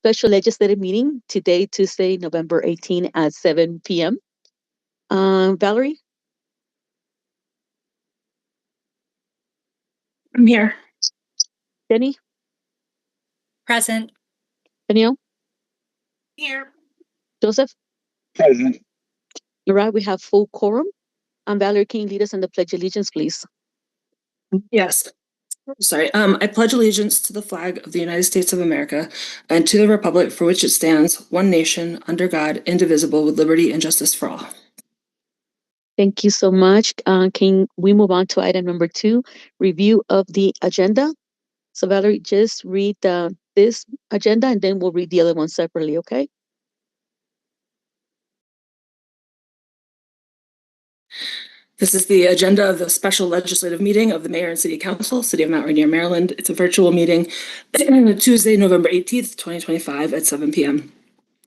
special legislative meeting today, Tuesday, November 18 at 7 p.m. Valerie? I'm here. Jenny? Present. Danielle? Here. Joseph? Present. All right, we have full quorum. Valerie, can you lead us in the Pledge of Allegiance, please? Yes. Sorry. I pledge allegiance to the flag of the United States of America and to the republic for which it stands, one nation, under God, indivisible, with liberty and justice for all. Thank you so much. Can we move on to item number 2, review of the agenda? So Valerie, just read this agenda and then we'll read the other one separately, okay? This is the agenda of the special legislative meeting of the Mayor and City Council, City of Mount Rainier, Maryland. It's a virtual meeting, Tuesday, November 18th, 2025 at 7 p.m.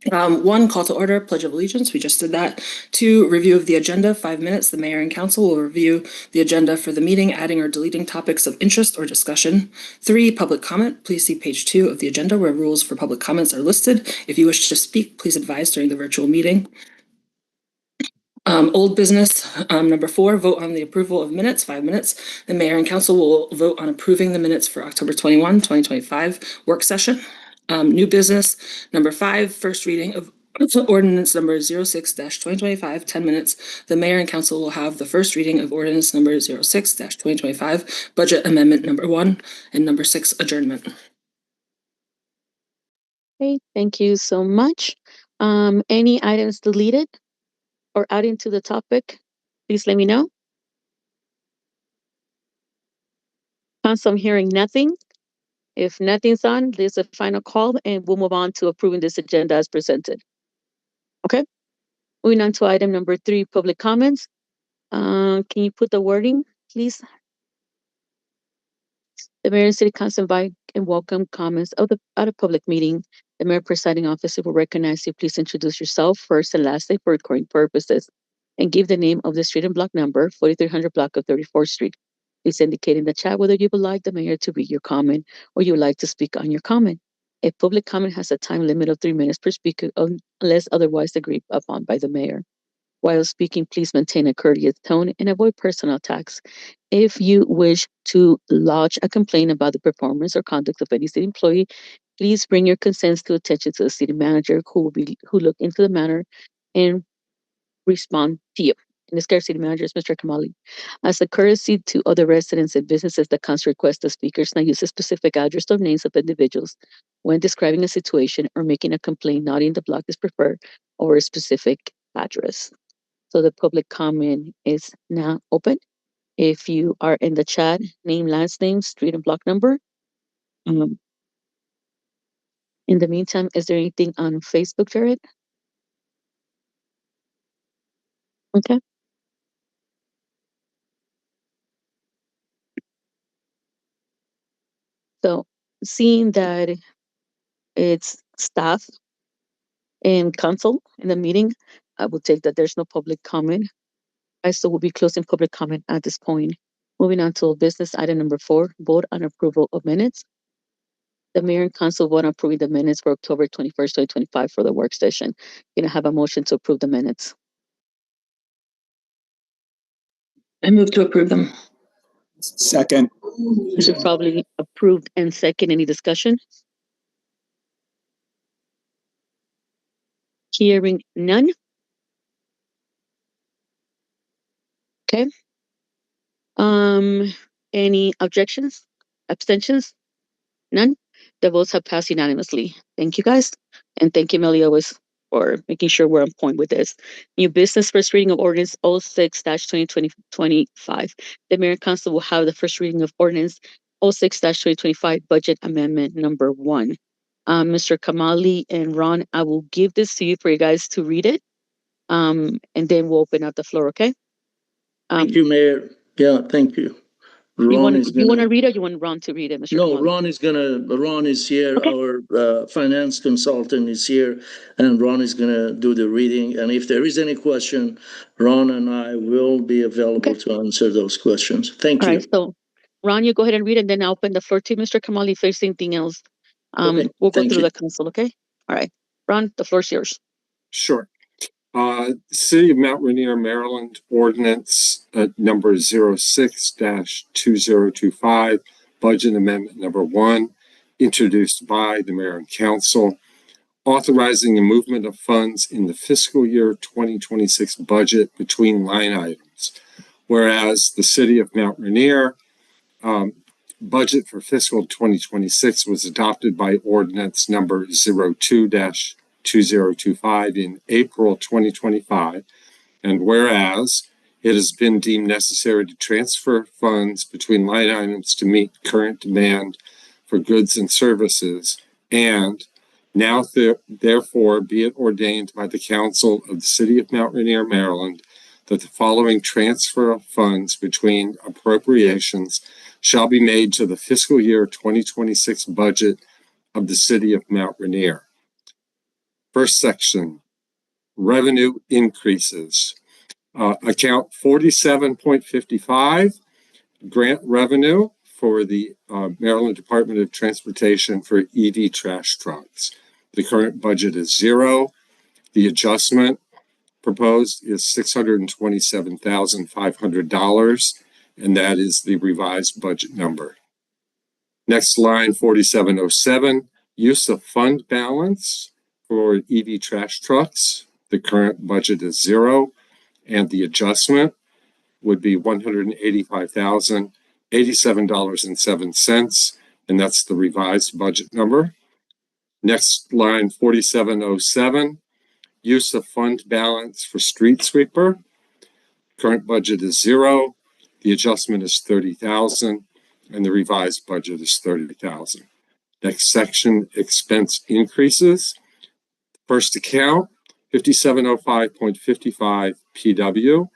1, call to order, Pledge of Allegiance. We just did that. 2, review of the agenda, 5 minutes. The Mayor and Council will review the agenda for the meeting, adding or deleting topics of interest or discussion. 3, public comment. Please see page 2 of the agenda where rules for public comments are listed. If you wish to speak, please advise during the virtual meeting. Old business, number 4, vote on the approval of minutes, 5 minutes. The Mayor and Council will vote on approving the minutes for October 21, 2025 work session. New business, number 5, first reading of ordinance number 06-2025, 10 minutes. The Mayor and Council will have the first reading of ordinance number 06-2025, budget amendment number 1, and number 6, adjournment. Okay, thank you so much. Any items deleted or adding to the topic, please let me know. Council, I'm hearing nothing. If nothing's on, there's a final call and we'll move on to approving this agenda as presented. Okay, moving on to item number 3, public comments. Can you put the wording, please? The Mayor and City Council invite and welcome comments at a public meeting. The Mayor presiding officer will recognize you. Please introduce yourself first and last name for recording purposes and give the name of the street and block number, 4300 block of 34th Street. Please indicate in the chat whether you would like the Mayor to read your comment or you would like to speak on your comment. A public comment has a time limit of 3 minutes per speaker unless otherwise agreed upon by the Mayor. While speaking, please maintain a courteous tone and avoid personal attacks. If you wish to lodge a complaint about the performance or conduct of any city employee, please bring your concerns to attention to the city manager who look into the matter and respond to you. In this case, city manager is Mr. Kamali. As a courtesy to other residents and businesses, the council requests the speakers not use a specific address or names of individuals when describing a situation or making a complaint. Not in the block is preferred or a specific address. So the public comment is now open. If you are in the chat, name, last name, street and block number. In the meantime, is there anything on Facebook, Jared? Okay. So seeing that it's staff and council in the meeting, I will take that there's no public comment. I still will be closing public comment at this point. Moving on to business item number 4, vote on approval of minutes. The Mayor and Council vote on approving the minutes for October 21st, 2025 for the work session. Can I have a motion to approve the minutes? I move to approve them. Second. This is probably approved and second. Any discussion? Hearing none. Okay. Any objections? Abstentions? None. The votes have passed unanimously. Thank you, guys, and thank you, Melly, always for making sure we're on point with this. New business, first reading of ordinance 06-2025. The Mayor and Council will have the first reading of ordinance 06-2025 budget amendment number 1. Mr. Kamali and Ron, I will give this to you for you guys to read it. And then we'll open up the floor, okay? Thank you, Mayor. Yeah, thank you. You want to read it or you want Ron to read it, Mr. No, Kamali? Ron is here. Okay. Our finance consultant is here, and Ron is gonna do the reading. And if there is any question, Ron and I will be available to answer those questions. Thank All you. right, so Ron, you go ahead and read it, and then I'll open the floor to Mr. Kamali if there's anything else. Okay, We'll go thank through you. the council, okay? All right. Ron, the floor is yours. Sure. City of Mount Rainier, Maryland, ordinance number 06-2025, budget amendment number 1, introduced by the mayor and council, authorizing the movement of funds in the fiscal year 2026 budget between line items. Whereas the city of Mount Rainier budget for fiscal 2026 was adopted by ordinance number 02-2025 in April 2025. And whereas it has been deemed necessary to transfer funds between line items to meet current demand for goods and services, and now therefore be it ordained by the council of the city of Mount Rainier, Maryland, that the following transfer of funds between appropriations shall be made to the fiscal year 2026 budget of the city of Mount Rainier. First section, revenue increases. Account 47.55, grant revenue for the Maryland Department of Transportation for EV trash trucks. The current budget is 0. The adjustment proposed is $627,500, and that is the revised budget number. Next line, 4707, use of fund balance for EV trash trucks. The current budget is 0, and the adjustment would be $185,087.07, and that's the revised budget number. Next line, 4707, use of fund balance for street sweeper. Current budget is 0. The adjustment is $30,000, and the revised budget is $30,000. Next section, expense increases. First account, 5705.55 PW,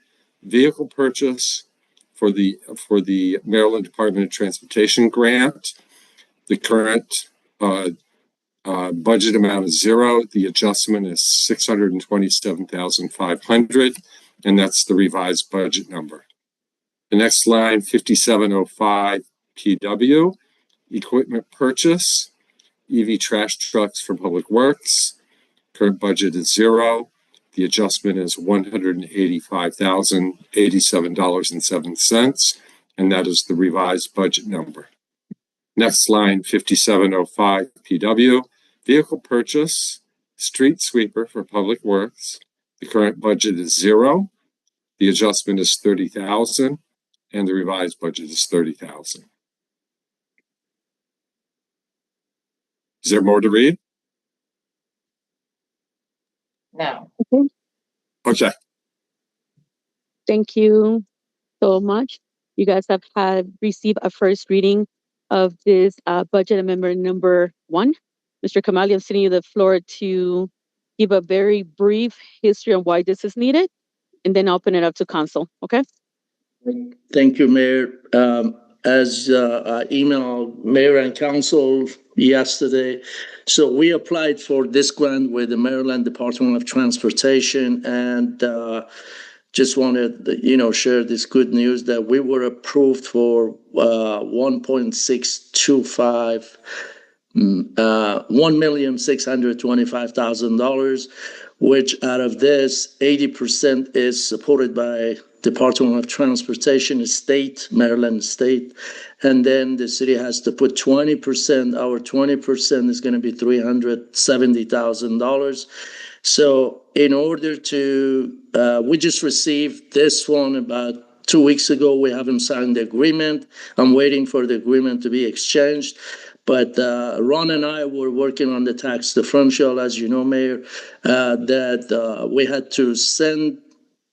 vehicle purchase for the Maryland Department of Transportation grant. The current budget amount is 0. The adjustment is $627,500, and that's the revised budget number. The next line, 5705 PW, equipment purchase, EV trash trucks for Public Works. Current budget is 0. The adjustment is $185,087.07, and that is the revised budget number. Next line, 5705 PW, vehicle purchase, street sweeper for Public Works. The current budget is 0. The adjustment is $30,000, and the revised budget is $30,000. Is there more to read? No. Okay. Thank you so much. You guys have received a first reading of this budget amendment number 1. Mr. Kamali, I'm sending you the floor to give a very brief history on why this is needed, and then open it up to council. Okay? Thank you, Mayor. As I emailed Mayor and Council yesterday, so we applied for this grant with the Maryland Department of Transportation, and just wanted to, share this good news that we were approved for $1.625 $1,625,000, which out of this, 80% is supported by Department of Transportation, state, Maryland state. And then the city has to put 20%. Our 20% is going to be $370,000. So in order to, we just received this one about 2 weeks ago. We haven't signed the agreement. I'm waiting for the agreement to be exchanged. But Ron and I were working on the tax differential, as you know, Mayor, that we had to send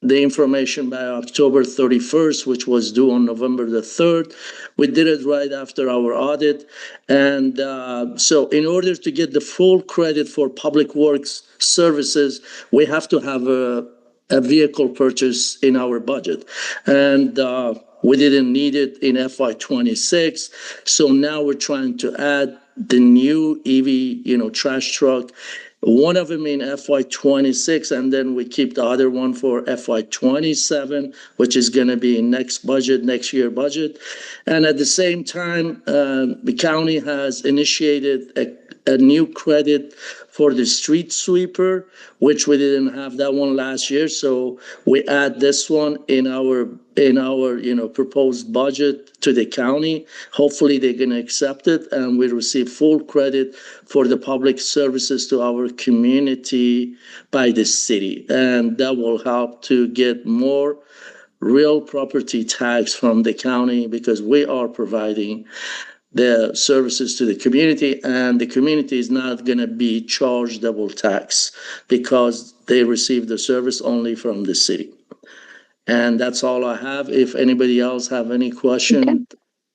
the information by October 31st, which was due on November the 3rd. We did it right after our audit. And so in order to get the full credit for public works services, we have to have a vehicle purchase in our budget. And we didn't need it in FY26. So now we're trying to add the new EV, trash truck, one of them in FY26, and then we keep the other one for FY27, which is going to be in next year budget. And at the same time, the county has initiated a new credit for the street sweeper, which we didn't have that one last year. So we add this one in our proposed budget to the county. Hopefully they're going to accept it, and we receive full credit for the public services to our community by the city, and that will help to get more real property tax from the county, because we are providing the services to the community, and the community is not going to be charged double tax because they receive the service only from the city. And that's all I have. If anybody else have any question, Okay.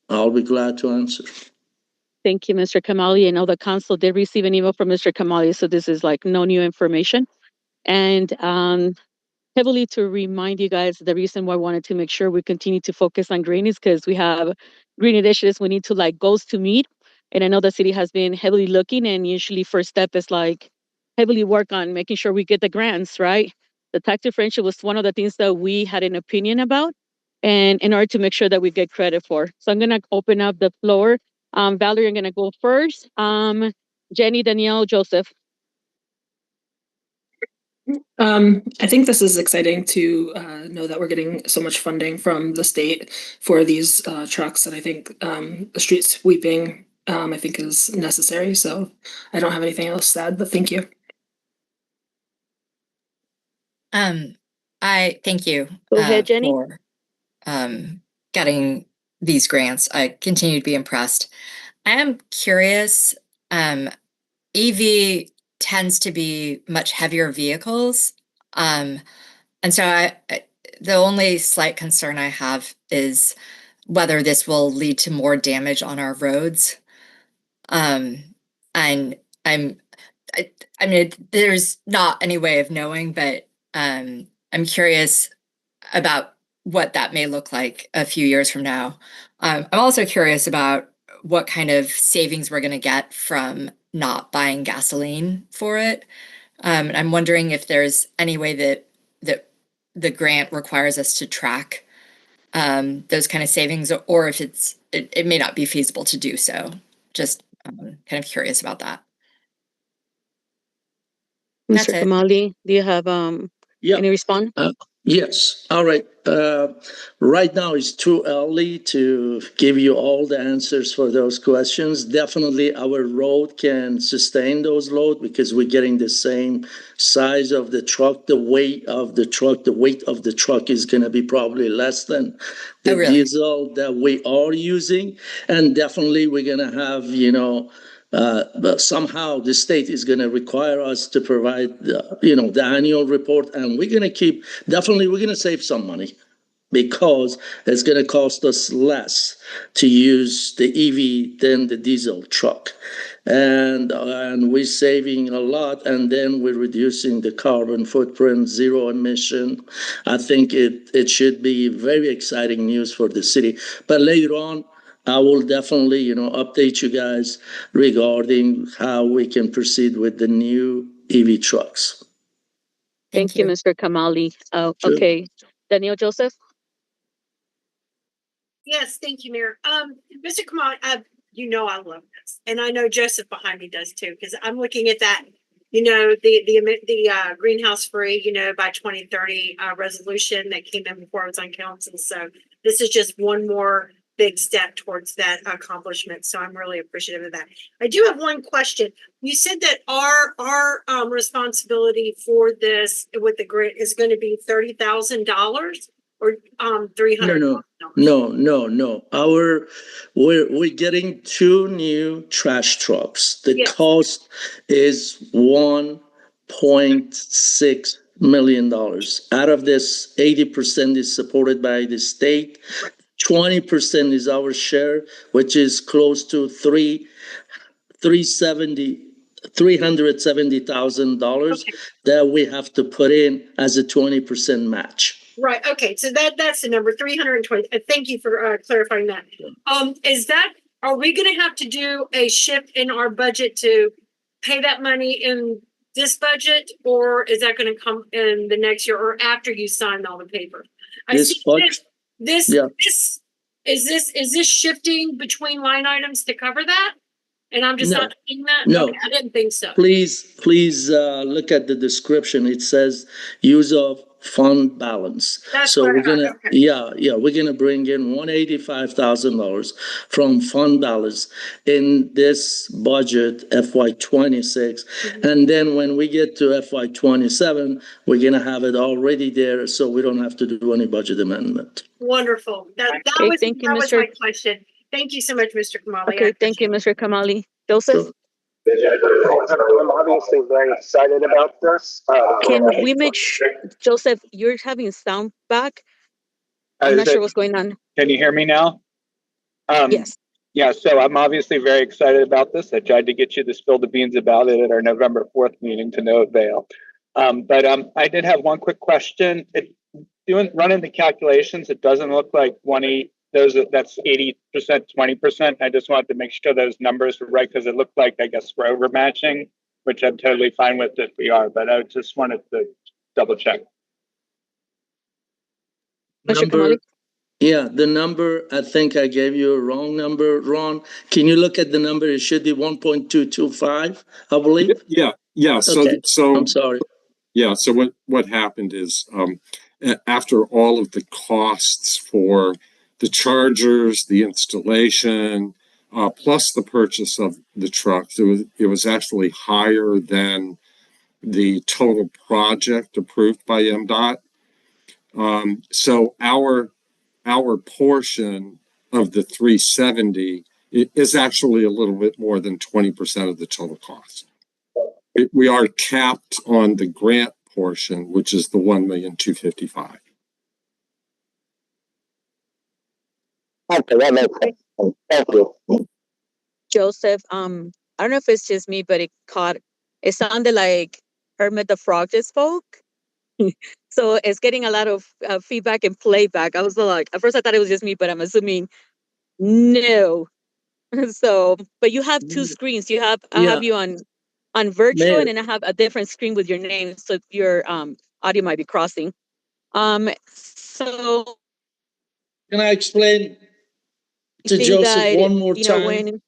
I'll be glad to answer. Thank you, Mr. Kamali. I know the council did receive an email from Mr. Kamali, so this is like no new information. And heavily to remind you guys, the reason why I wanted to make sure we continue to focus on green is because we have green initiatives we need to like goals to meet. And I know the city has been heavily looking, and usually first step is like heavily work on making sure we get the grants, right? The tax differential was one of the things that we had an opinion about, and in order to make sure that we get credit for. So I'm gonna open up the floor. Valerie, I'm gonna go first. Jenny, Danielle, Joseph. I think this is exciting to know that we're getting so much funding from the state for these trucks, and I think the street sweeping I think is necessary. So I don't have anything else to add, but thank you. I thank you Go ahead, Jenny. for getting these grants. I continue to be impressed. I am curious. EV tends to be much heavier vehicles, and so the only slight concern I have is whether this will lead to more damage on our roads. And I mean, there's not any way of knowing, but I'm curious about what that may look like a few years from now. I'm also curious about what kind of savings we're going to get from not buying gasoline for it. And I'm wondering if there's any way that the grant requires us to track those kind of savings, or if it may not be feasible to do so. Just kind of curious about that. That's Mr. it. Kamali, do you have Yeah. any response? Yes. All right. Right now it's too early to give you all the answers for those questions. Definitely our road can sustain those loads because we're getting the same size of the truck, the weight of the truck is going to be probably less than the diesel that we are using. And definitely we're going to have, but somehow the state is going to require us to provide, the annual report, and we're going to save some money because it's going to cost us less to use the EV than the diesel truck. And we're saving a lot, and then we're reducing the carbon footprint, zero emission. I think it should be very exciting news for the city. But later on, I will definitely, update you guys regarding how we can proceed with the new EV trucks. Thank you, Mr. Kamali. Sure. Okay. Danielle Joseph? Yes, thank you, Mayor. Mr. Kamali, I love this, and I know Joseph behind me does too, because I'm looking at that, the greenhouse free, by 2030 resolution that came in before I was on council. So this is just one more big step towards that accomplishment. So I'm really appreciative of that. I do have one question. You said that our responsibility for this with the grant is going to be $30,000 or $300. No. We're getting 2 new trash trucks. The cost is $1.6 million. Out of this, 80% is supported by the state. 20% is our share, which is close to $370,000 that we have to put in as a 20% match. Right. Okay. So that's the number 320. Thank you for clarifying that. Are we going to have to do a shift in our budget to pay that money in this budget, or is that going to come in the next year or after you sign all the paper? Is this shifting between line items to cover that? And I'm just No. not seeing that? No. Okay, I didn't think so. Please, look at the description. It says use of fund balance. That's So what I we're thought, gonna, okay. we're gonna bring in $185,000 from fund balance in this budget FY 26. And then when we get to FY 27, we're gonna have it already there, so we don't have to do any budget amendment. Wonderful. That Okay, was, thank you, that was Mr. my question. Thank you so much, Mr. Kamali. I Okay, thank you, appreciate it. Mr. Kamali. Joseph, I'm obviously very excited about this. can we make sure, Joseph, you're having sound back? I'm not sure what's going on. Can you hear me now? Yes. Yeah, so I'm obviously very excited about this. I tried to get you to spill the beans about it at our November 4th meeting to no avail. But I did have one quick question. Running the calculations, it doesn't look like that's 80%, 20%. I just wanted to make sure those numbers were right because it looked like, I guess, we're overmatching, which I'm totally fine with if we are, but I just wanted to double check. Mr. Kamali? Yeah, the number, I think I gave you a wrong number, Ron. Can you look at the number? It should be 1.225, I believe. Yeah. So, Okay, I'm sorry. Yeah. So what happened is, after all of the costs for the chargers, the installation, plus the purchase of the trucks, it was actually higher than the total project approved by MDOT. So our portion of the 370 is actually a little bit more than 20% of the total cost. We are capped on the grant portion, which is the $1,255,000. Okay, that makes sense. Thank you. Joseph, I don't know if it's just me, but it sounded like Hermit the Frog just spoke. So it's getting a lot of feedback and playback. I was like, at first I thought it was just me, but I'm assuming no. So, but you have two screens. I have you on virtual, Mayor. and then I have a different screen with your name, so your audio might be crossing. So Can I explain to think Joseph that one more time? when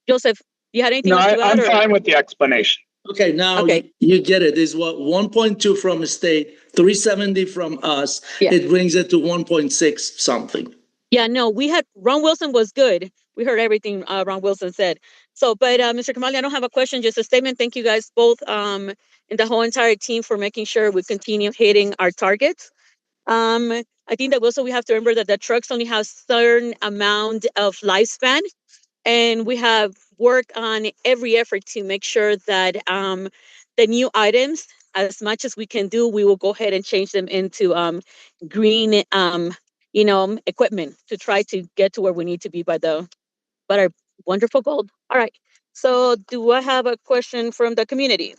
Joseph, you had anything No, else to add? I'm fine with the explanation. Okay, now Okay. you get it. Is what 1.2 from the state, 370 from us. Yeah. It brings it to 1.6 something. Yeah, no, Ron Wilson was good. We heard everything Ron Wilson said. So, but Mr. Kamali, I don't have a question, just a statement. Thank you guys both and the whole entire team for making sure we continue hitting our targets. I think that also we have to remember that the trucks only have certain amount of lifespan, and we have worked on every effort to make sure that the new items, as much as we can do, we will go ahead and change them into green equipment to try to get to where we need to be by our wonderful goal. All right. So do I have a question from the community?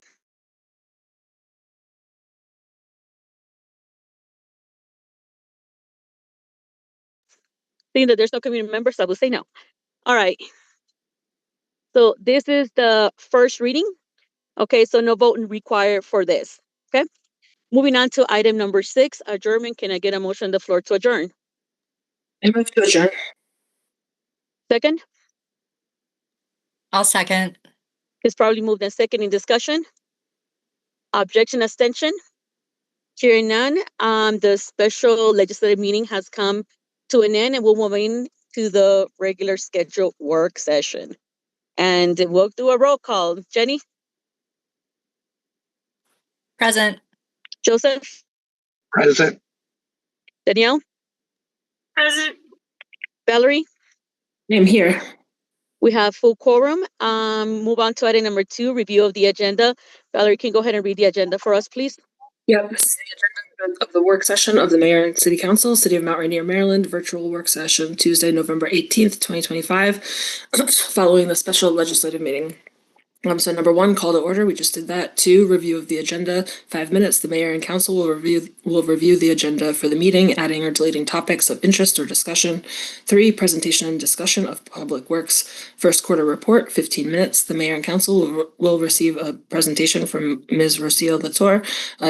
Seeing that there's no community members, I will say no. All right. So this is the first reading. Okay, so no vote required for this. Okay. Moving on to item number 6, adjournment. Can I get a motion on the floor to adjourn? I move to adjourn. Second? I'll second. It's probably moved and second in discussion. Objection, abstention? Hearing none, the special legislative meeting has come to an end, and we'll move into the regular scheduled work session. And we'll do a roll call. Jenny? Present. Joseph? Present. Danielle? Present. Valerie? I'm here. We have full quorum. Move on to item number 2, review of the agenda. Valerie, can you go ahead and read the agenda for us, please? Yep, this is the agenda of the work session of the Mayor and City Council, City of Mount Rainier, Maryland, virtual work session, Tuesday, November 18th, 2025, following the special legislative meeting. So number 1, call to order. We just did that. 2, review of the agenda. 5 minutes. The mayor and council will review the agenda for the meeting, adding or deleting topics of interest or discussion. 3, presentation and discussion of public works. First quarter report, 15 minutes. The mayor and council will receive a presentation from Ms. Rocio Latour,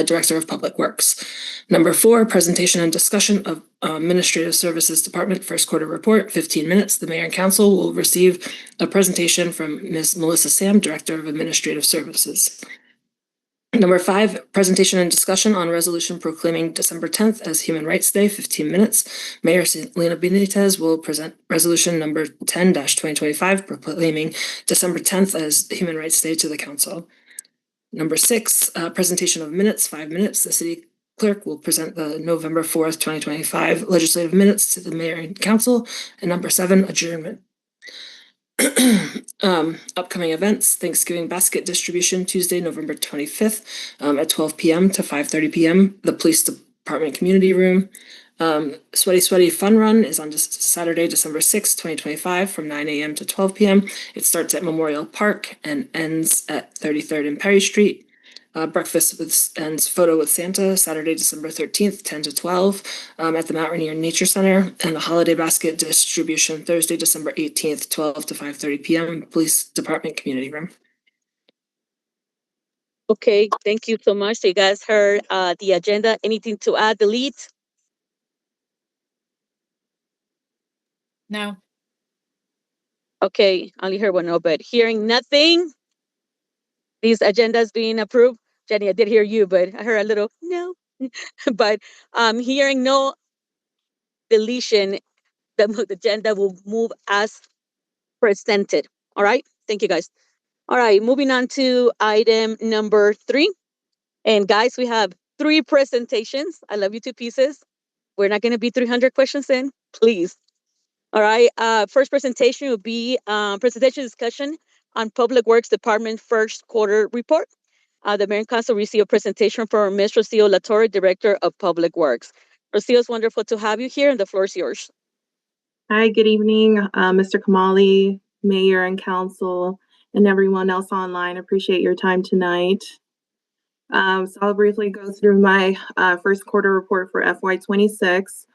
Director of Public Works. Number 4, presentation and discussion of Administrative Services Department first quarter report, 15 minutes. The mayor and council will receive a presentation from Ms. Melissa Sam, Director of Administrative Services. Number 5, presentation and discussion on resolution proclaiming December 10th as Human Rights Day, 15 minutes. Mayor Selena Benitez will present resolution number 10-2025 proclaiming December 10th as Human Rights Day to the council. Number 6, presentation of minutes, 5 minutes. The city clerk will present the November 4th, 2025 legislative minutes to the mayor and council. And number 7, adjournment. Upcoming events: Thanksgiving basket distribution Tuesday, November 25th at 12 p.m. to 5:30 p.m. The police department community room. Sweaty Fun Run is on Saturday, December 6th, 2025 from 9 a.m. to 12 p.m. It starts at Memorial Park and ends at 33rd and Perry Street. Breakfast and photo with Santa, Saturday, December 13th, 10 to 12 at the Mount Rainier Nature Center. And the holiday basket distribution Thursday, December 18th, 12 to 5:30 p.m. Police Department Community Room. Okay, thank you so much. So you guys heard the agenda. Anything to add, delete? No. Okay, I only heard one no, but hearing nothing, these agendas being approved. Jenny, I did hear you, but I heard a little no. But hearing no deletion, the agenda will move as presented. All right, thank you guys. All right, moving on to item number 3. And guys, we have 3 presentations. I love you to pieces. We're not going to be 300 questions in, please. All right. First presentation will be presentation discussion on Public Works Department first quarter report. The Mayor and Council received a presentation from Ms. Rocio Latour, Director of Public Works. Rocio, it's wonderful to have you here, and the floor is yours. Hi, good evening, Mr. Kamali, Mayor and Council, and everyone else online. Appreciate your time tonight. So I'll briefly go through my first quarter report for FY26.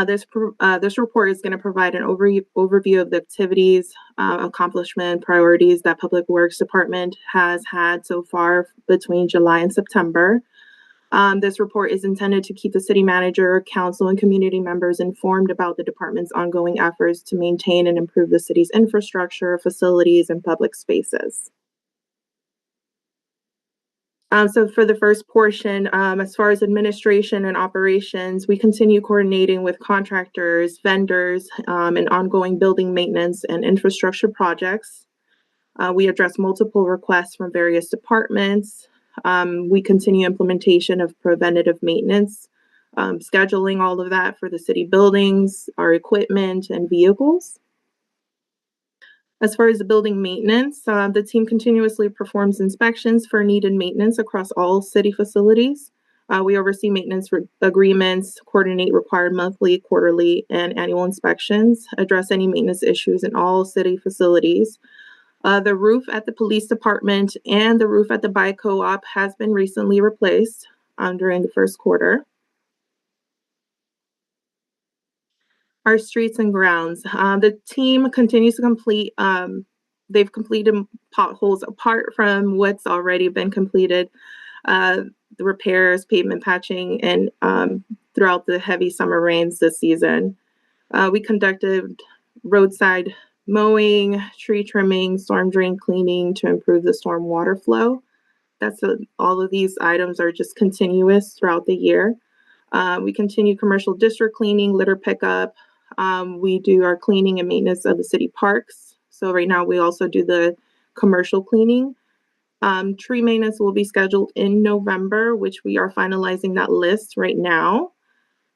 This report is going to provide an overview of the activities, accomplishment, priorities that Public Works Department has had so far between July and September. This report is intended to keep the city manager, council, and community members informed about the department's ongoing efforts to maintain and improve the city's infrastructure, facilities, and public spaces. So for the first portion, as far as administration and operations, we continue coordinating with contractors, vendors, and ongoing building maintenance and infrastructure projects. We address multiple requests from various departments. We continue implementation of preventative maintenance, scheduling all of that for the city buildings, our equipment, and vehicles. As far as the building maintenance, the team continuously performs inspections for needed maintenance across all city facilities. We oversee maintenance agreements, coordinate required monthly, quarterly, and annual inspections, address any maintenance issues in all city facilities. The roof at the police department and the roof at the bike co-op has been recently replaced during the first quarter. Our streets and grounds. The team continues to complete, they've completed potholes apart from what's already been completed, the repairs, pavement patching, and throughout the heavy summer rains this season. We conducted roadside mowing, tree trimming, storm drain cleaning to improve the storm water flow. All of these items are just continuous throughout the year. We continue commercial district cleaning, litter pickup. We do our cleaning and maintenance of the city parks. So right now we also do the commercial cleaning. Tree maintenance will be scheduled in November, which we are finalizing that list right now.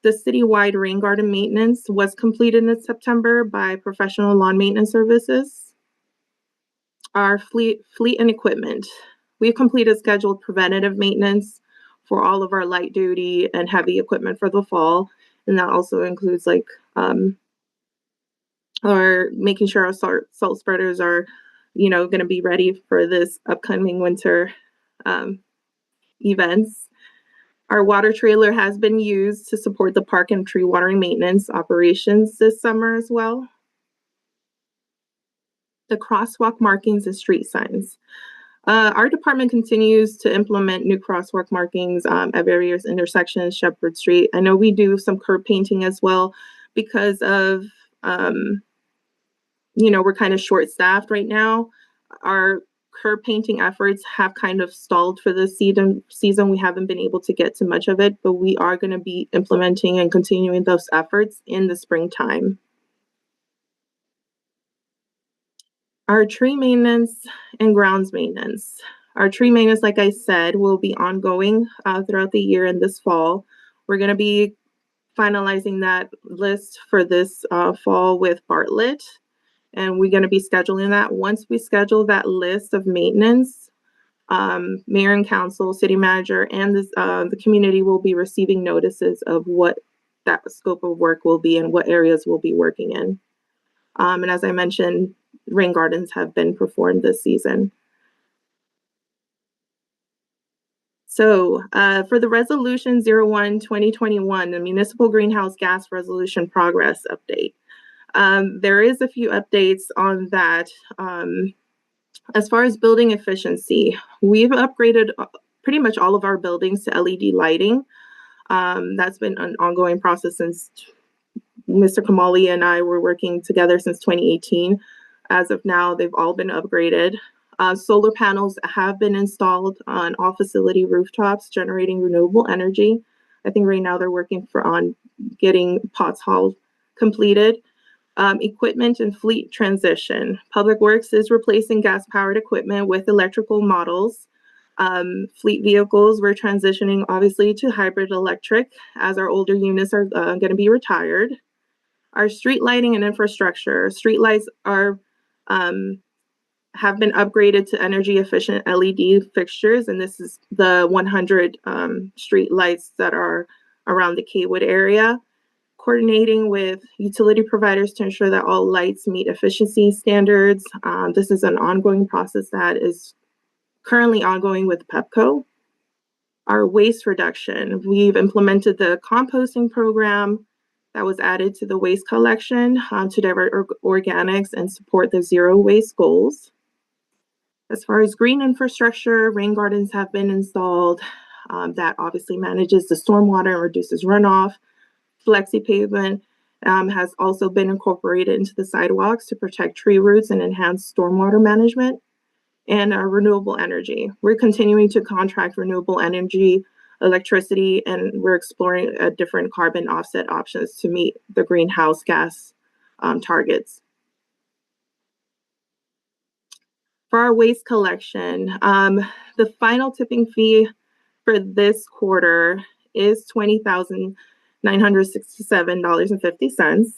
The citywide rain garden maintenance was completed in September by professional lawn maintenance services. Our fleet and equipment. We've completed scheduled preventative maintenance for all of our light duty and heavy equipment for the fall. And that also includes our making sure our salt spreaders are, going to be ready for this upcoming winter events. Our water trailer has been used to support the park and tree watering maintenance operations this summer as well. The crosswalk markings and street signs. Our department continues to implement new crosswalk markings at various intersections, Shepherd Street. I know we do some curb painting as well because of, we're kind of short-staffed right now. Our curb painting efforts have kind of stalled for this season. We haven't been able to get to much of it, but we are going to be implementing and continuing those efforts in the springtime. Our tree maintenance and grounds maintenance. Our tree maintenance, like I said, will be ongoing throughout the year and this fall. We're going to be finalizing that list for this fall with Bartlett, and we're going to be scheduling that. Once we schedule that list of maintenance, mayor and council, city manager, and the community will be receiving notices of what that scope of work will be and what areas we'll be working in. And as I mentioned, rain gardens have been performed this season. So for the resolution 01-2021, the municipal greenhouse gas resolution progress update. There is a few updates on that. As far as building efficiency, we've upgraded pretty much all of our buildings to LED lighting. That's been an ongoing process since Mr. Kamali and I were working together since 2018. As of now, they've all been upgraded. Solar panels have been installed on all facility rooftops, generating renewable energy. I think right now they're working on getting Potts Hall completed. Equipment and fleet transition. Public Works is replacing gas-powered equipment with electrical models. Fleet vehicles, we're transitioning obviously to hybrid electric as our older units are going to be retired. Our street lighting and infrastructure. Street lights are have been upgraded to energy efficient LED fixtures, and this is the 100 street lights that are around the Kaywood area. Coordinating with utility providers to ensure that all lights meet efficiency standards. This is an ongoing process that is currently ongoing with PepCo. Our waste reduction. We've implemented the composting program that was added to the waste collection to divert organics and support the zero waste goals. As far as green infrastructure, rain gardens have been installed. That obviously manages the stormwater and reduces runoff. Flexi pavement has also been incorporated into the sidewalks to protect tree roots and enhance stormwater management. And renewable energy. We're continuing to contract renewable energy, electricity, and we're exploring different carbon offset options to meet the greenhouse gas targets. For our waste collection, the final tipping fee for this quarter is $20,967.50.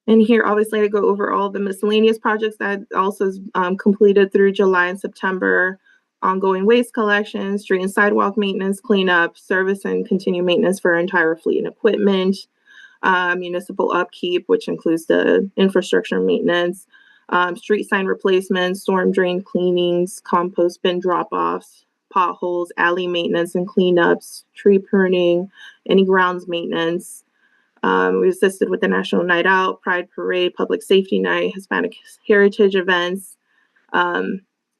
And here, obviously, I go over all the miscellaneous projects that also is completed through July and September, ongoing waste collection, street and sidewalk maintenance, cleanup, service and continued maintenance for our entire fleet and equipment, municipal upkeep, which includes the infrastructure maintenance, street sign replacements, storm drain cleanings, compost bin drop-offs, potholes, alley maintenance and cleanups, tree pruning, any grounds maintenance. We assisted with the National Night Out, Pride Parade, Public Safety Night, Hispanic Heritage events,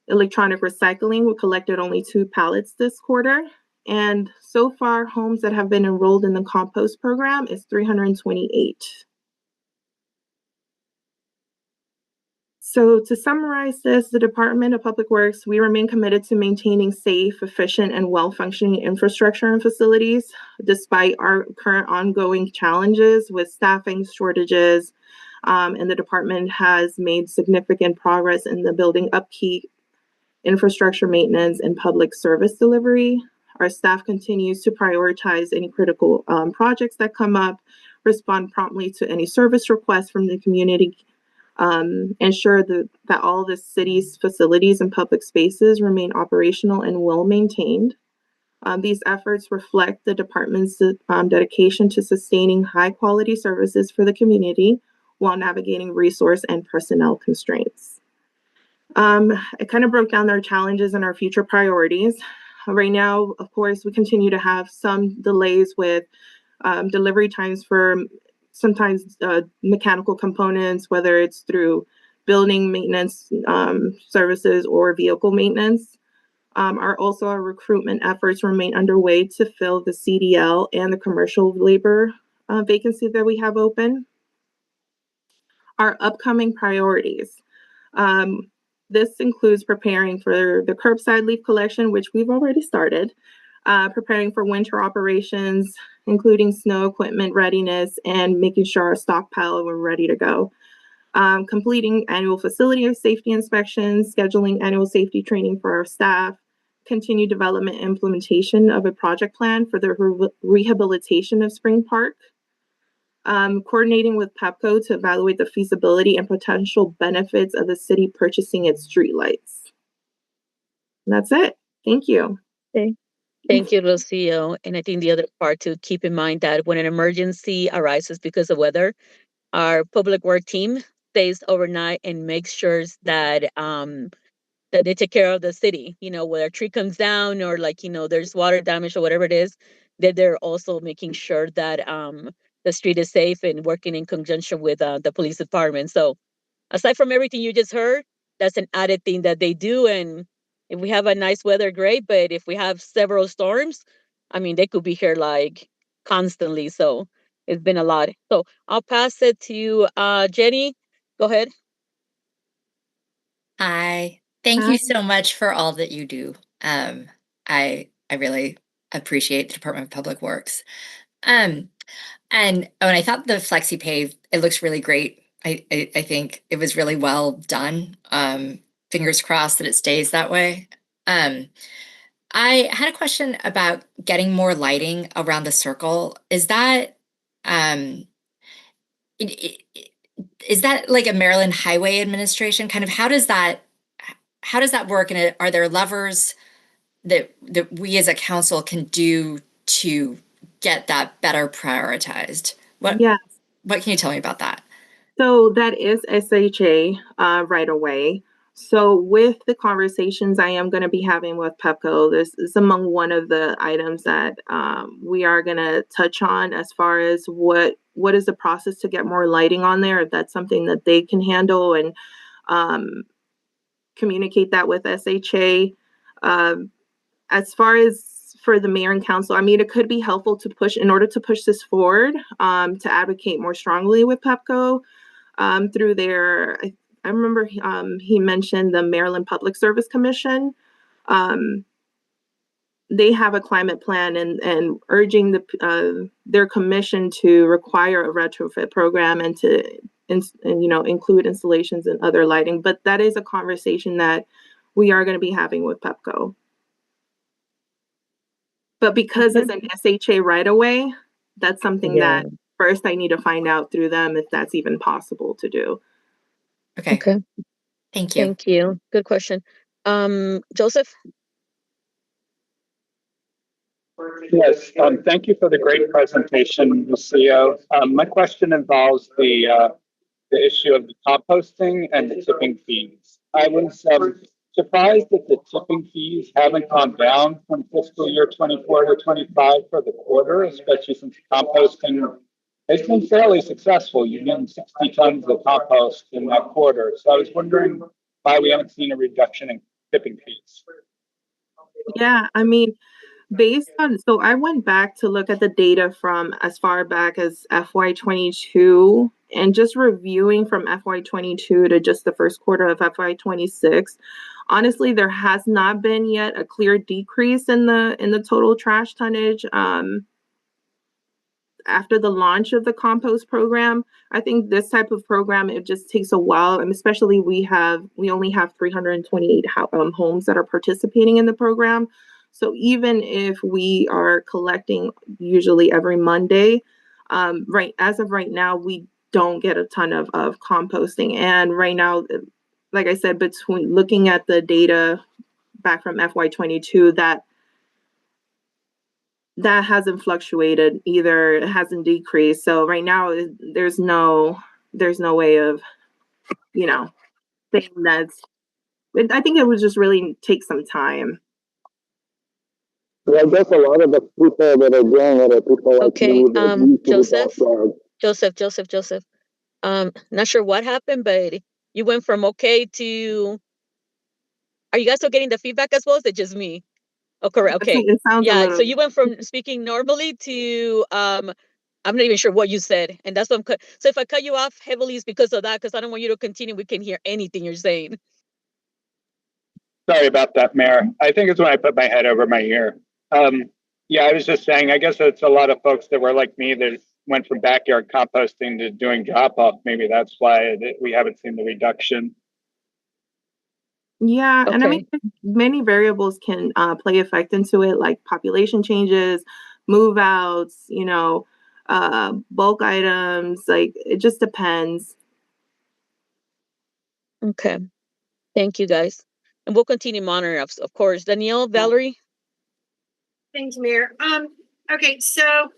electronic recycling. We collected only 2 pallets this quarter. And so far, homes that have been enrolled in the compost program is 328. So to summarize this, the Department of Public Works, we remain committed to maintaining safe, efficient, and well-functioning infrastructure and facilities, despite our current ongoing challenges with staffing shortages, and the department has made significant progress in the building upkeep, infrastructure maintenance, and public service delivery. Our staff continues to prioritize any critical projects that come up, respond promptly to any service requests from the community, ensure that all the city's facilities and public spaces remain operational and well maintained. These efforts reflect the department's dedication to sustaining high-quality services for the community while navigating resource and personnel constraints. It kind of broke down their challenges and our future priorities. Right now, of course, we continue to have some delays with delivery times for sometimes mechanical components, whether it's through building maintenance services or vehicle maintenance. Our recruitment efforts remain underway to fill the CDL and the commercial labor vacancy that we have open. Our upcoming priorities. This includes preparing for the curbside leaf collection, which we've already started, preparing for winter operations, including snow equipment readiness, and making sure our stockpile we're ready to go. Completing annual facility safety inspections, scheduling annual safety training for our staff, continue development and implementation of a project plan for the rehabilitation of Spring Park, coordinating with PEPCO to evaluate the feasibility and potential benefits of the city purchasing its streetlights. That's it. Thank you. Okay. Thank you, Rocio. And I think the other part to keep in mind that when an emergency arises because of weather, our public work team stays overnight and makes sure that that they take care of the city. You know, whether a tree comes down or there's water damage or whatever it is, that they're also making sure that the street is safe and working in conjunction with the police department. So aside from everything you just heard, that's an added thing that they do. And if we have a nice weather, great. But if we have several storms, I mean, they could be here constantly. So it's been a lot. So I'll pass it to Jenny. Go ahead. Hi. Thank you so much for all that you do. I really appreciate the Department of Public Works. And when I thought the flexi pay, it looks really great. I think it was really well done. Fingers crossed that it stays that way. I had a question about getting more lighting around the circle. Is that is that like a Maryland Highway Administration kind of? How does that work? And are there levers that we as a council can do to get that better prioritized? What can you tell me about that? So that is SHA right away. So with the conversations I am going to be having with PEPCO, this is among one of the items that we are going to touch on as far as what is the process to get more lighting on there, if that's something that they can handle, and communicate that with SHA. As far as for the mayor and council, I mean, it could be helpful to push in order to push this forward, to advocate more strongly with PEPCO through their, I remember he mentioned the Maryland Public Service Commission. They have a climate plan and urging their commission to require a retrofit program and to include installations and other lighting. But that is a conversation that we are going to be having with PEPCO. But because it's an SHA right away, that's something that first I need to find out through them if that's even possible to do. Okay. Thank you. Thank you. Good question. Joseph? Yes, thank you for the great presentation, Lucio. My question involves the issue of the composting and the tipping fees. I was surprised that the tipping fees haven't gone down from fiscal year 24 to 25 for the quarter, especially since composting has been fairly successful. You've done 60 tons of compost in that quarter. So I was wondering why we haven't seen a reduction in tipping fees. Yeah, I mean, so I went back to look at the data from as far back as FY22, and just reviewing from FY22 to just the first quarter of FY26. Honestly, there has not been yet a clear decrease in the total trash tonnage after the launch of the compost program. I think this type of program, it just takes a while, and especially we only have 328 homes that are participating in the program. So even if we are collecting usually every Monday, as of right now, we don't get a ton of composting. And right now, like I said, between looking at the data back from FY22, that that hasn't fluctuated either. It hasn't decreased. So right now there's no way of, saying that's, I think it would just really take some time. Well, I guess a lot of the people that are doing it are people like Okay, me that usually Joseph. Joseph. Not sure what happened, but you went from okay to. Are you guys still getting the feedback as well? Is it just me? Oh, correct. Okay. It sounds a Yeah. little. So you went from speaking normally to I'm not even sure what you said, and that's what I'm cut. So if I cut you off heavily, it's because of that. Because I don't want you to continue. We can hear anything you're saying. Sorry about that, Mayor. I think it's when I put my head over my ear. Yeah, I was just saying, I guess it's a lot of folks that were like me that went from backyard composting to doing drop off. Maybe that's why we haven't seen the reduction. Yeah, and I Okay. mean, many variables can play effect into it, like population changes, move outs, bulk items. Like it just depends. Okay. Thank you, guys, and we'll continue monitoring, of course. Danielle, Valerie. Thanks, Mayor. Okay, so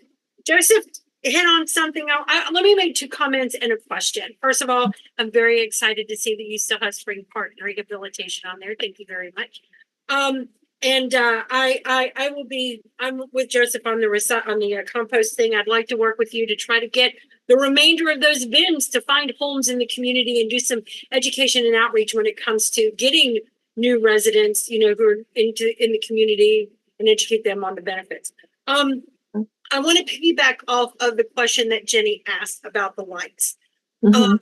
Joseph hit on something. Let me make 2 comments and a question. First of all, I'm very excited to see that you still have spring park and rehabilitation on there. Thank you very much. And I will be. I'm with Joseph on the compost thing. I'd like to work with you to try to get the remainder of those bins to find homes in the community and do some education and outreach when it comes to getting new residents, who are in the community, and educate them on the benefits. I want to piggyback off of the question that Jenny asked about the lights. Mm-hmm.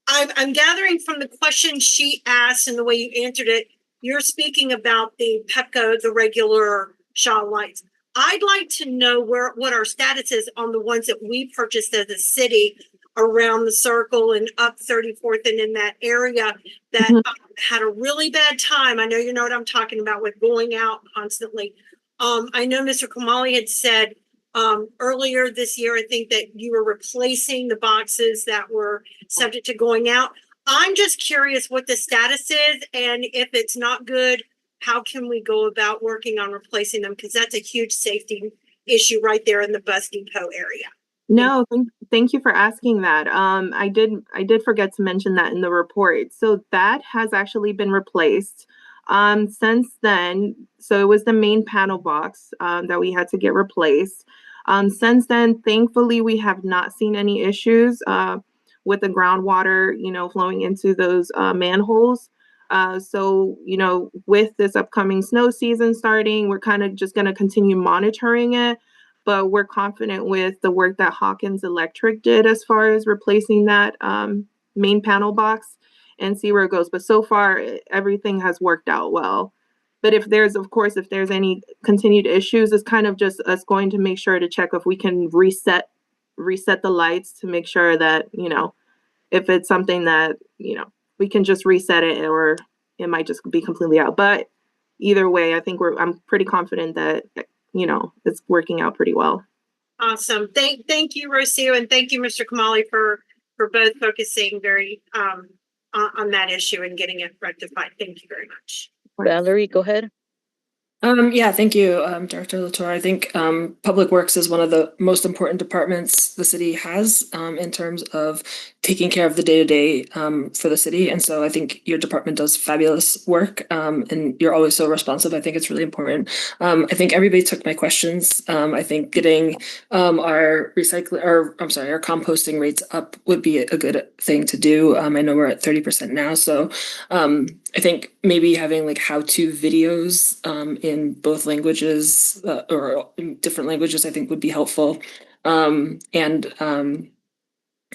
I'm gathering from the question she asked and the way you answered it, you're speaking about the Pepco, the regular Shaw lights. I'd like to know what our status is on the ones that we purchased as a city around the circle and up 34th and in that area that had a really bad time. I know you know what I'm talking about with going out constantly. I know Mr. Kamali had said earlier this year, I think that you were replacing the boxes that were subject to going out. I'm just curious what the status is, and if it's not good, how can we go about working on replacing them? Because that's a huge safety issue right there in the bus depot area. No, thank you for asking that. I did forget to mention that in the report. So that has actually been replaced. Since then, so it was the main panel box that we had to get replaced. Since then, thankfully, we have not seen any issues with the groundwater, flowing into those manholes. So, with this upcoming snow season starting, we're kind of just going to continue monitoring it. But we're confident with the work that Hawkins Electric did as far as replacing that main panel box and see where it goes. But so far, everything has worked out well. But if there's any continued issues, it's kind of just us going to make sure to check if we can reset the lights to make sure that, if it's something that, we can just reset it, or it might just be completely out. But either way, I think I'm pretty confident that, it's working out pretty well. Awesome. Thank you, Rocio, and thank you, Mr. Kamali, for both focusing very on that issue and getting it rectified. Thank you very much. Valerie, go ahead. Yeah, thank you, Director Latour. I think Public Works is one of the most important departments the city has in terms of taking care of the day-to-day for the city. And so I think your department does fabulous work and you're always so responsive. I think it's really important. I think everybody took my questions. I think getting our composting rates up would be a good thing to do. I know we're at 30% now. So I think maybe having like how-to videos in both languages or in different languages, I think would be helpful.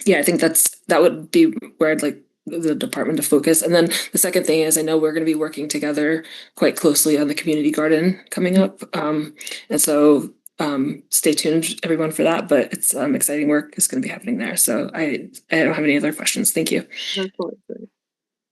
Yeah, I think that would be where I'd like the department to focus. And then the second thing is I know we're going to be working together quite closely on the community garden coming up. And so stay tuned everyone for that, but it's exciting work is going to be happening there. So I don't have any other questions. Thank you.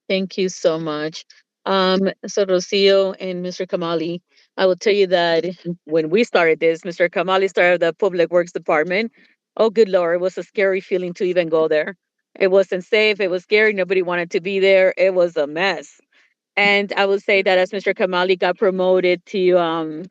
Thank you so much. So Rocio and Mr. Kamali, I will tell you that when we started this, Mr. Kamali started the Public Works Department. Oh, good Lord, it was a scary feeling to even go there. It wasn't safe. It was scary. Nobody wanted to be there. It was a mess. And I would say that as Mr. Kamali got promoted to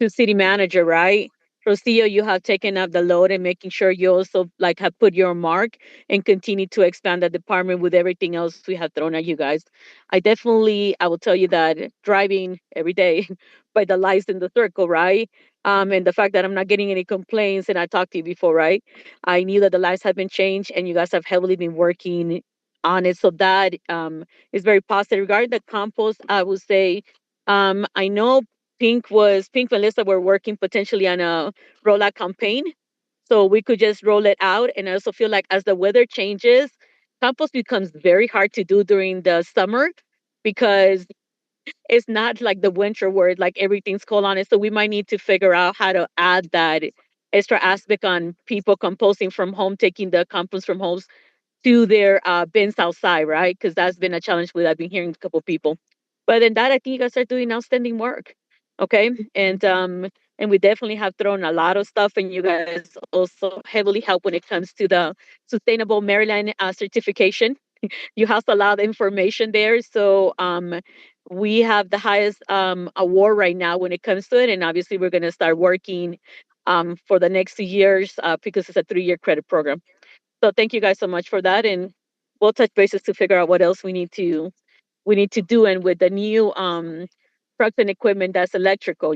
to city manager, right? Rocio, you have taken up the load and making sure you also like have put your mark and continue to expand the department with everything else we have thrown at you guys. I will tell you that driving every day by the lights in the circle, right? And the fact that I'm not getting any complaints, and I talked to you before, right? I knew that the lights have been changed and you guys have heavily been working on it. So that is very positive. Regarding the compost, I would say I know Pink Melissa were working potentially on a rollout campaign. So we could just roll it out. And I also feel like as the weather changes, compost becomes very hard to do during the summer because it's not like the winter where like everything's cold on it. So we might need to figure out how to add that extra aspect on people composting from home, taking the compost from homes to their bins outside, right? Because that's been a challenge with I've been hearing a couple people. But in that, I think you guys are doing outstanding work. Okay, and we definitely have thrown a lot of stuff, and you guys also heavily help when it comes to the Sustainable Maryland certification. You have a lot of information there, so we have the highest award right now when it comes to it, and obviously we're going to start working for the next 2 years because it's a 3-year credit program. So thank you guys so much for that, and we'll touch bases to figure out what else we need to do. And with the new trucks and equipment that's electrical,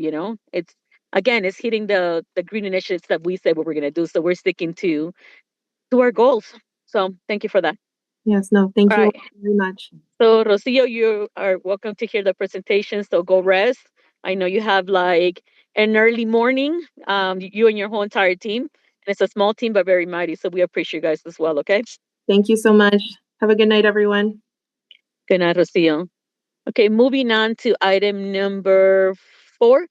it's again it's hitting the green initiatives that we said what we're gonna do. So we're sticking to our goals. So thank you for that. Yes, no, thank All you right. all very much. So Rocio, you are welcome to hear the presentation. So go rest. I know you have like an early morning. You and your whole entire team. And it's a small team but very mighty. So we appreciate you guys as well. Okay. Thank you so much. Have a good night, everyone. Good night, Rocio. Okay, moving on to item number 4,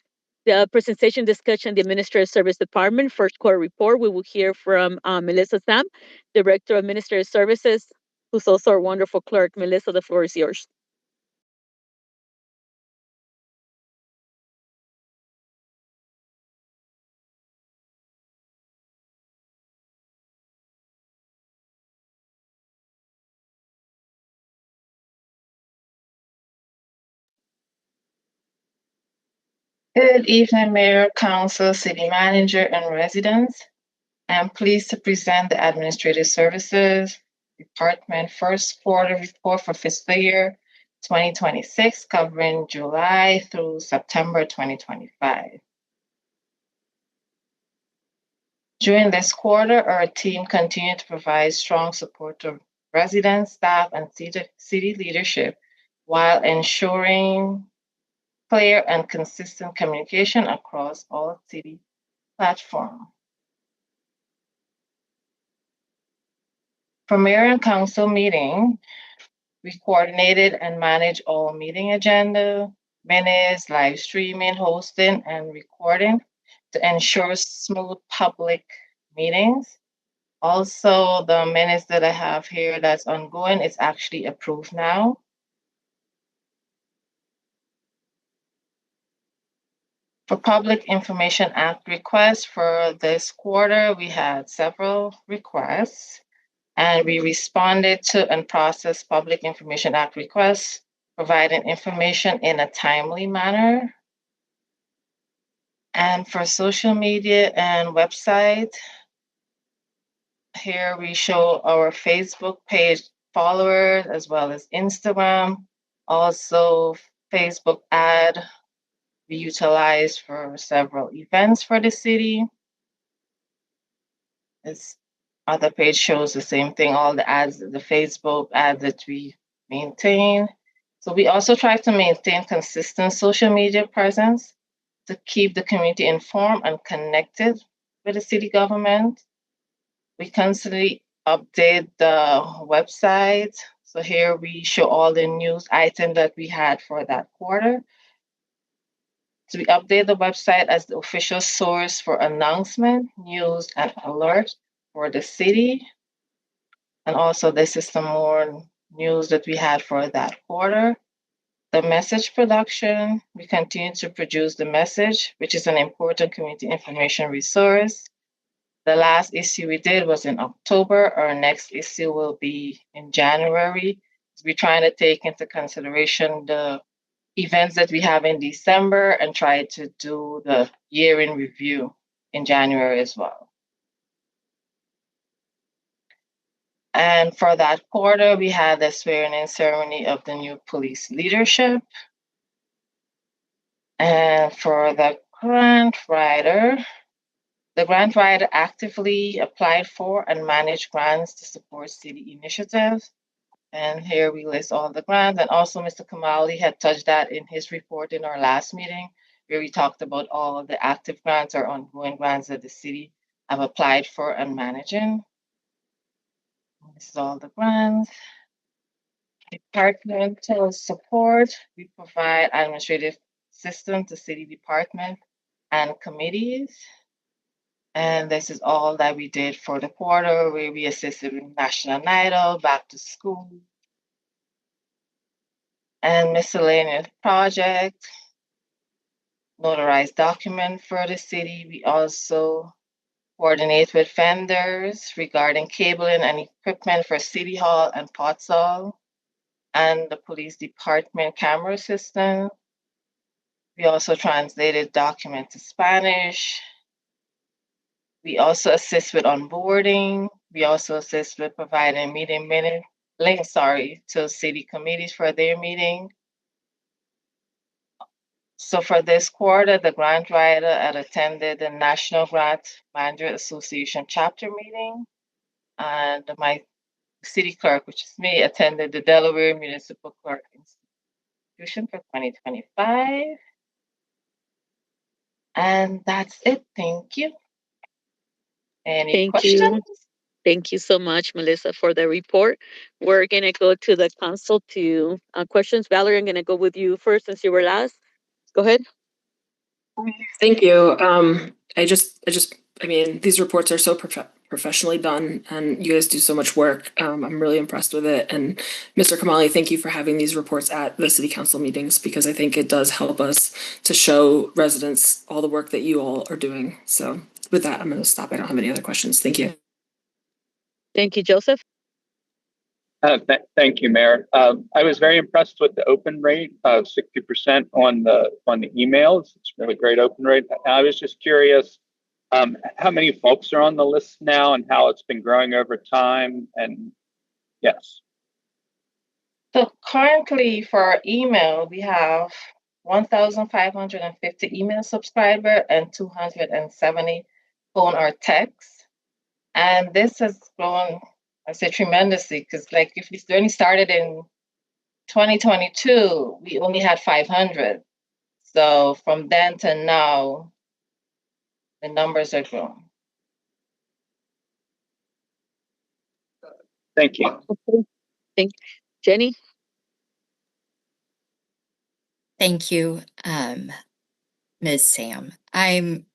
the presentation discussion, the Administrative Service Department, first quarter report. We will hear from Melissa Sam, Director of Administrative Services, who's also our wonderful clerk. Melissa, the floor is yours. Good evening, Mayor, Council, City Manager, and residents. I am pleased to present the Administrative Services Department first quarter report for fiscal year 2026, covering July through September 2025. During this quarter, our team continued to provide strong support to residents, staff, and city leadership while ensuring clear and consistent communication across all city platforms. For Mayor and Council meeting, we coordinated and managed all meeting agenda, minutes, live streaming, hosting, and recording to ensure smooth public meetings. Also, the minutes that I have here that's ongoing is actually approved now. For Public Information Act requests for this quarter, we had several requests. And we responded to and processed Public Information Act requests, providing information in a timely manner. And for social media and website, here we show our Facebook page followers as well as Instagram. Also, Facebook ad we utilize for several events for the city. This other page shows the same thing, all the ads, the Facebook ad that we maintain. So we also try to maintain consistent social media presence to keep the community informed and connected with the city government. We constantly update the website. So here we show all the news items that we had for that quarter. So we update the website as the official source for announcement, news, and alerts for the city. And also this is some more news that we had for that quarter. The message production, we continue to produce the message, which is an important community information resource. The last issue we did was in October. Our next issue will be in January. We're trying to take into consideration the events that we have in December and try to do the year in review in January as well. And for that quarter, we had the swearing-in ceremony of the new police leadership. And for the grant writer actively applied for and managed grants to support city initiatives. And here we list all the grants. And also Mr. Kamali had touched that in his report in our last meeting, where we talked about all of the active grants or ongoing grants that the city have applied for and managing. This is all the grants. Departmental support. We provide administrative assistance to city department and committees. And this is all that we did for the quarter, where we assisted with National Night Out, back to school, and miscellaneous project, notarized document for the city. We also coordinate with vendors regarding cabling and equipment for City Hall and Potsdam, and the police department camera system. We also translated documents to Spanish. We also assist with onboarding. We also assist with providing meeting minute links, to city committees for their meeting. So for this quarter, the grant writer had attended the National Grant Manager Association chapter meeting, and my city clerk, which is me, attended the Delaware Municipal Clerk Institution for 2025. And that's it. Thank you. Any questions? Thank you so much, Melissa, for the report. We're going to go to the council to questions. Valerie, I'm going to go with you first since you were last. Go ahead. Thank you. I mean, these reports are so professionally done, and you guys do so much work. I'm really impressed with it. And Mr. Kamali, thank you for having these reports at the city council meetings, because I think it does help us to show residents all the work that you all are doing. So with that, I'm going to stop. I don't have any other questions. Thank you. Thank you, Joseph. Thank you, Mayor. I was very impressed with the open rate of 60% on the emails. It's really great open rate. I was just curious how many folks are on the list now and how it's been growing over time. And yes. So currently for our email, we have 1,550 email subscribers and 270 phone or text. And this has grown, I say, tremendously, because like if we only started in 2022, we only had 500. So from then to now, the numbers are growing. Thank you. Okay. Thank you. Jenny? Thank you, Ms. Sam. And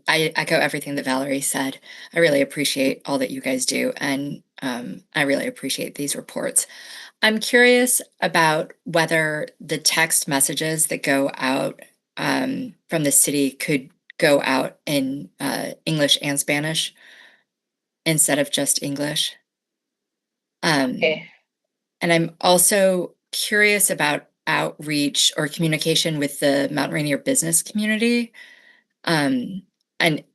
I echo everything that Valerie said. I really appreciate all that you guys do, and I really appreciate these reports. I'm curious about whether the text messages that go out from the city could go out in English and Spanish instead of just English. Okay. And I'm also curious about outreach or communication with the Mount Rainier business community, and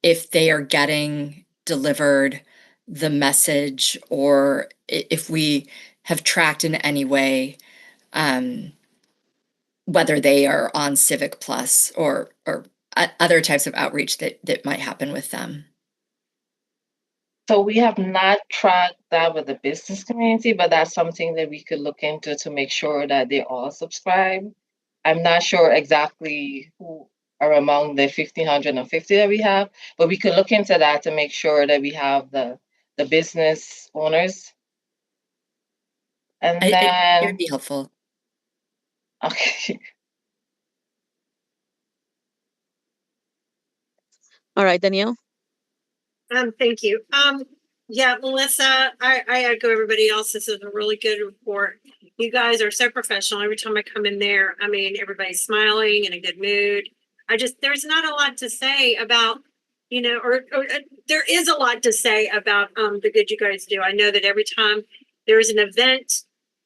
if they are getting delivered the message, or if we have tracked in any way whether they are on Civic Plus or other types of outreach that might happen with them. So we have not tracked that with the business community, but that's something that we could look into to make sure that they all subscribe. I'm not sure exactly who are among the 1,550 that we have, but we could look into that to make sure that we have the business owners. And then it would be helpful. Okay. All right, Danielle. Thank you. Yeah, Melissa, I echo everybody else. This is a really good report. You guys are so professional. Every time I come in there, I mean, everybody's smiling, in a good mood. There's not a lot to say about, or there is a lot to say about the good you guys do. I know that every time there is an event,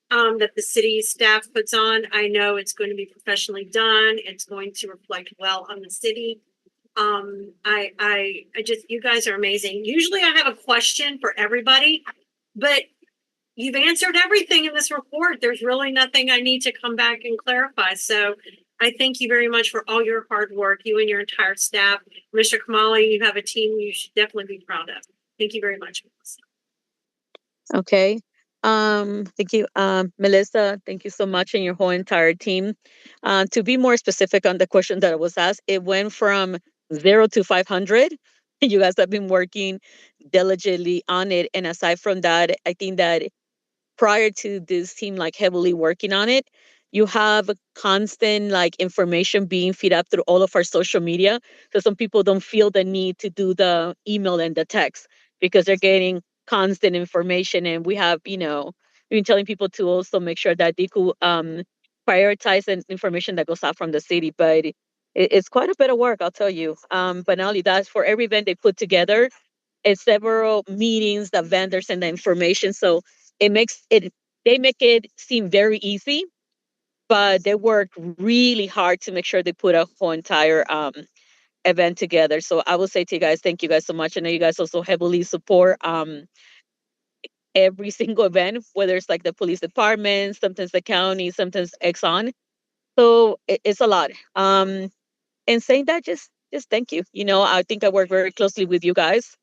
that the city staff puts on. I know it's going to be professionally done. It's going to reflect well on the city. I just, you guys are amazing. Usually I have a question for everybody, but you've answered everything in this report. There's really nothing I need to come back and clarify. So I thank you very much for all your hard work, you and your entire staff. Mr. Kamali, you have a team you should definitely be proud of. Thank you very much. Okay. Thank you, Melissa. Thank you so much, and your whole entire team. To be more specific on the question that was asked, it went from 0 to 500. You guys have been working diligently on it, and aside from that, I think that prior to this team like heavily working on it, you have a constant like information being feed up through all of our social media. So some people don't feel the need to do the email and the text because they're getting constant information. And we have, we've been telling people to also make sure that they could prioritize the information that goes out from the city. But it's quite a bit of work, I'll tell you. But not only that, for every event they put together, it's several meetings, the vendors and the information. So it makes it, they make it seem very easy, but they work really hard to make sure they put a whole entire event together. So I will say to you guys, thank you guys so much. I know you guys also heavily support every single event, whether it's like the police department, sometimes the county, sometimes Exxon. So it's a lot. And saying that, just thank you. I think I work very closely with you guys.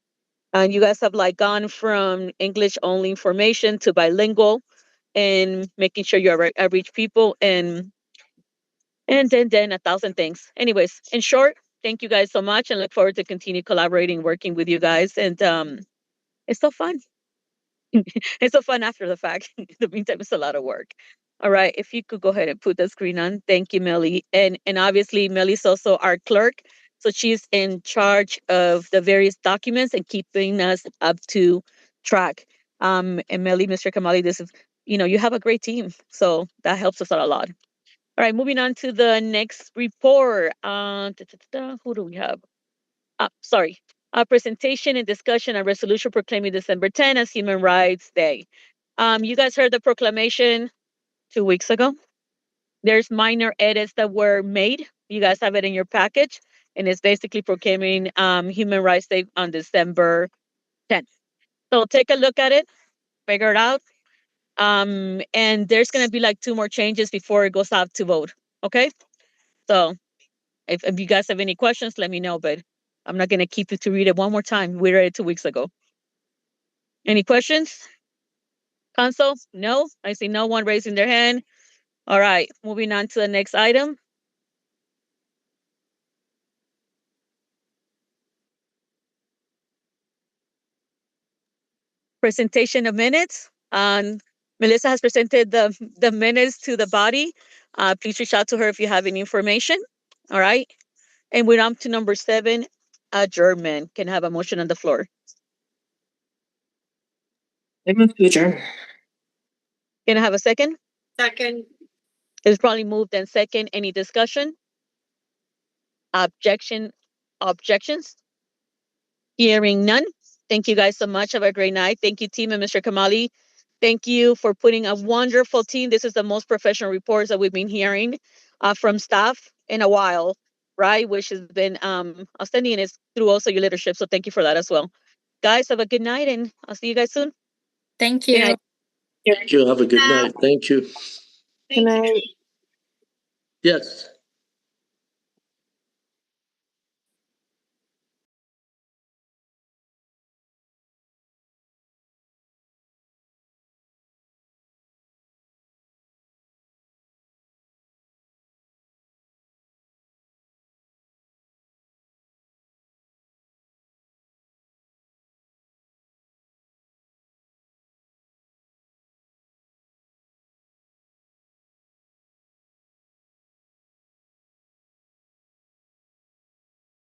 And you guys have like gone from English only information to bilingual and making sure I reach people and then a thousand things. Anyways, in short, thank you guys so much and look forward to continue collaborating, working with you guys. And it's so fun. It's so fun after the fact. In the meantime, it's a lot of work. All right, if you could go ahead and put the screen on. Thank you, Melly. And obviously Melly's also our clerk. So she's in charge of the various documents and keeping us up to track. And Melly, Mr. Kamali, this is, you have a great team. So that helps us out a lot. All right, moving on to the next report. Who do we have? Sorry. Presentation and discussion on resolution proclaiming December 10 as Human Rights Day. You guys heard the proclamation 2 weeks ago. There's minor edits that were made. You guys have it in your package, and it's basically proclaiming Human Rights Day on December 10th. So take a look at it, figure it out. And there's gonna be like 2 more changes before it goes out to vote. Okay. So if you guys have any questions, let me know. But I'm not gonna keep you to read it one more time. We read it 2 weeks ago. Any questions? Council? No? I see no one raising their hand. All right, moving on to the next item. Presentation of minutes. Melissa has presented the minutes to the body. Please reach out to her if you have any information. All right. And we're on to number 7, adjournment. Can I have a motion on the floor? I move to adjourn. Can I have a second? Second. It's probably moved and second. Any discussion? Objections? Hearing none. Thank you guys so much. Have a great night. Thank you, team, and Mr. Kamali. Thank you for putting a wonderful team. This is the most professional reports that we've been hearing from staff in a while, right? Which has been outstanding, and it's through also your leadership. So thank you for that as well. Guys, have a good night, and I'll see you guys soon. Thank Good you. night. Thank you. Have a good night. Thank you. Good night. Yes.